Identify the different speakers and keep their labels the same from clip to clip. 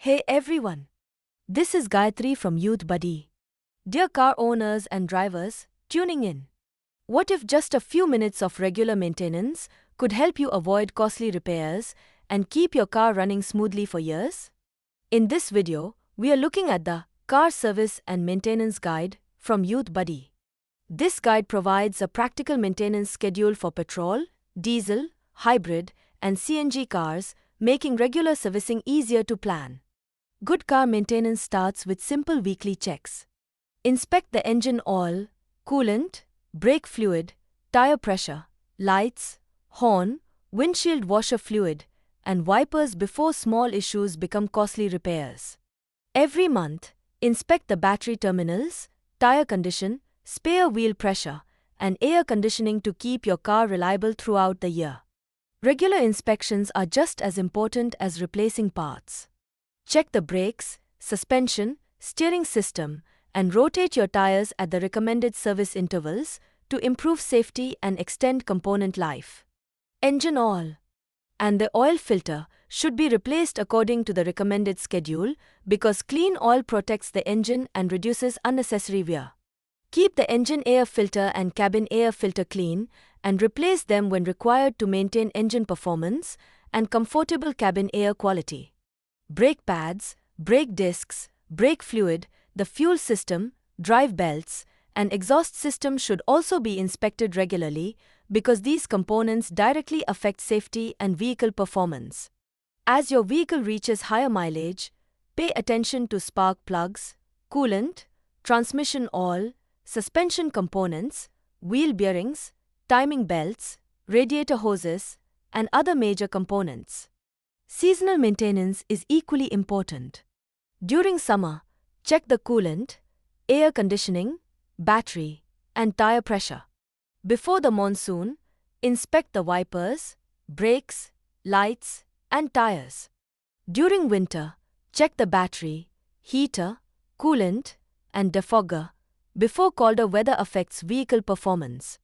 Speaker 1: Hey everyone, this is Gayatri from Youthbuddy. Dear car owners and drivers tuning in. What if just a few minutes of regular maintenance could help you avoid costly repairs and keep your car running smoothly for years? In this video, we are looking at the Car Service and Maintenance Guide from Youthbuddy. This guide provides a practical maintenance schedule for petrol, diesel, hybrid, and CNG cars, making regular servicing easier to plan. Good car maintenance starts with simple weekly checks. Inspect the engine oil, coolant, brake fluid, tire pressure, lights, horn, windshield washer fluid, and wipers before small issues become costly repairs. Every month, inspect the battery terminals, tire condition, spare wheel pressure, and air conditioning to keep your car reliable throughout the year. Regular inspections are just as important as replacing parts. Check the brakes, suspension, steering system, and rotate your tires at the recommended service intervals to improve safety and extend component life. Engine oil and the oil filter should be replaced according to the recommended schedule because clean oil protects the engine and reduces unnecessary wear. Keep the engine air filter and cabin air filter clean and replace them when required to maintain engine performance and comfortable cabin air quality. Brake pads, brake discs, brake fluid, the fuel system, drive belts, and exhaust system should also be inspected regularly because these components directly affect safety and vehicle performance. As your vehicle reaches higher mileage, pay attention to spark plugs, coolant, transmission oil, suspension components, wheel bearings, timing belts, radiator hoses, and other major components. Seasonal maintenance is equally important. During summer, check the coolant, air conditioning, battery, and tire pressure. Before the monsoon, inspect the wipers, brakes, lights, and tires. During winter, check the battery, heater, coolant, and defogger before colder weather affects vehicle performance.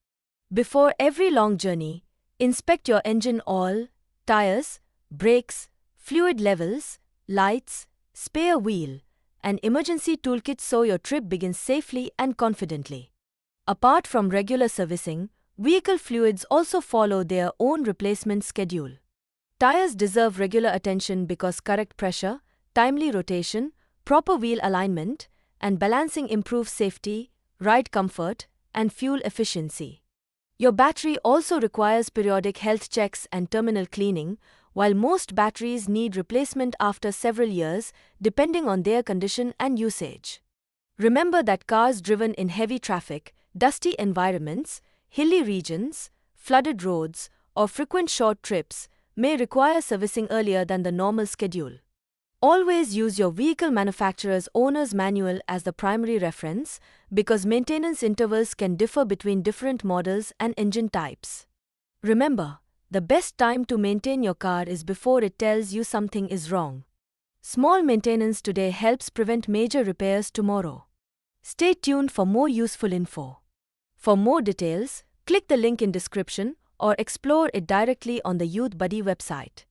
Speaker 1: Before every long journey, inspect your engine oil, tires, brakes, fluid levels, lights, spare wheel, and emergency toolkit so your trip begins safely and confidently. Apart from regular servicing, vehicle fluids also follow their own replacement schedule. Tires deserve regular attention because correct pressure, timely rotation, proper wheel alignment, and balancing improve safety, ride comfort, and fuel efficiency. Your battery also requires periodic health checks and terminal cleaning, while most batteries need replacement after several years, depending on their condition and usage. Remember that cars driven in heavy traffic, dusty environments, hilly regions, flooded roads, or frequent short trips may require servicing earlier than the normal schedule. Always use your vehicle manufacturer's owner's manual as the primary reference because maintenance intervals can differ between different models and engine types. Remember, the best time to maintain your car is before it tells you something is wrong. Small maintenance today helps prevent major repairs tomorrow. Stay tuned for more useful info. For more details, click the link in description or explore it directly on the Youthbuddy website.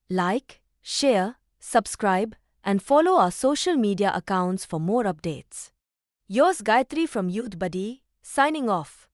Speaker 1: Like, share, subscribe, and follow our social media accounts for more updates. Yours Gayatri from Youthbuddy, signing off.